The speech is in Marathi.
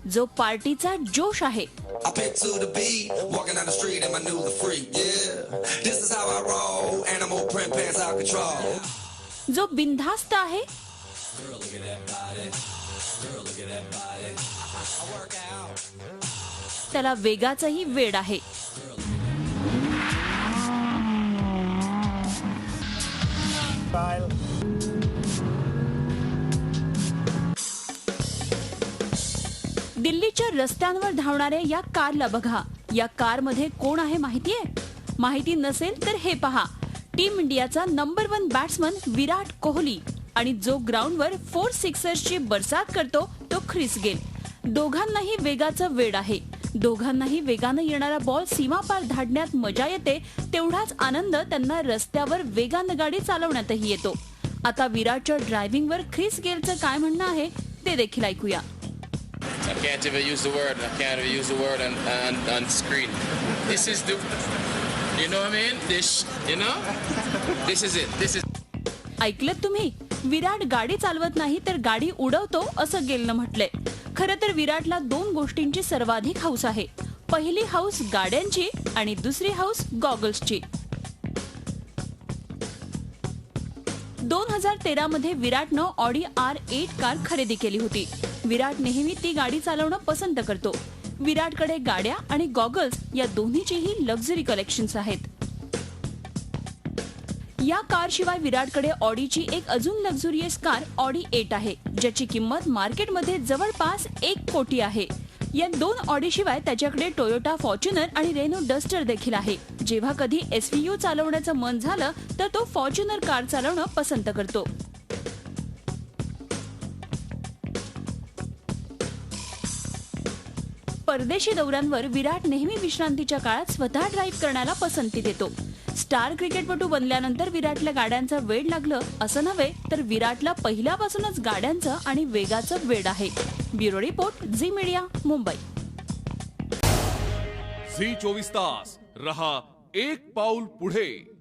जो पार्टीचा जोश आहे, I pick to the beat, walking down the street in my new the freak, yeah. This is how I roll, animal print pants out control. जो बिनधास्त आहे, Girl, look at that body. Girl, look at that body. I work out. त्याला वेगाचंही वेड आहे. दिल्लीच्या रस्त्यांवर धावणाऱ्या या कारला बघा. या कारमध्ये कोण आहे माहितीये? माहिती नसेल तर हे पहा. टीम इंडियाचा नंबर 1 बॅट्समन विराट कोहली आणि जो ग्राउंडवर 4 सिक्सर्सची बरसात करतो तो ख्रिस गेल. दोघांनाही वेगाचं वेड आहे. दोघांनाही वेगानं येणारा बॉल सीमापार धाडण्यात मजा येते, तेवढाच आनंद त्यांना रस्त्यावर वेगानं गाडी चालवण्यातही येतो. आता विराटच्या ड्रायव्हिंगवर ख्रिस गेलचं काय म्हणणं आहे ते देखील ऐकूया. I can't even use the word. I can't even use the word on screen. This is the, you know what I mean? This, you know? This is it. This is. ऐकलत तुम्ही? विराट गाडी चालवत नाही तर गाडी उडवतो असं गेलनं म्हटलंय. खरं तर विराटला 2 गोष्टींची सर्वाधिक हौस आहे. पहिली हौस गाड्यांची आणि दुसरी हौस गॉगल्सची. 2013 मध्ये विराटनं ऑडी R8 कार खरेदी केली होती. विराट नेहमी ती गाडी चालवणं पसंत करतो. विराटकडे गाड्या आणि गॉगल्स या दोन्हीचीही लक्झरी कलेक्शन्स आहेत. या कारशिवाय विराटकडे ऑडीची एक अजून लक्झुरियस कार ऑडी 8 आहे, ज्याची किंमत मार्केटमध्ये जवळपास 1 कोटी आहे. या 2 ऑडीशिवाय त्याच्याकडे टोयोटा फॉर्च्युनर आणि रेनो डस्टर देखील आहे. जेव्हा कधी SVU चालवण्याचं मन झालं तर तो फॉर्च्युनर कार चालवणं पसंत करतो. परदेशी दौऱ्यांवर विराट नेहमी विश्रांतीच्या काळात स्वतः ड्राईव्ह करण्याला पसंती देतो. स्टार क्रिकेटपटू बनल्यानंतर विराटला गाड्यांचं वेड लागलं असं नव्हे, तर विराटला पहिल्यापासूनच गाड्यांचं आणि वेगाचं वेड आहे. Bureau report, Zee media, Mumbai. Zee 24 तास रहा एक पाऊल पुढे.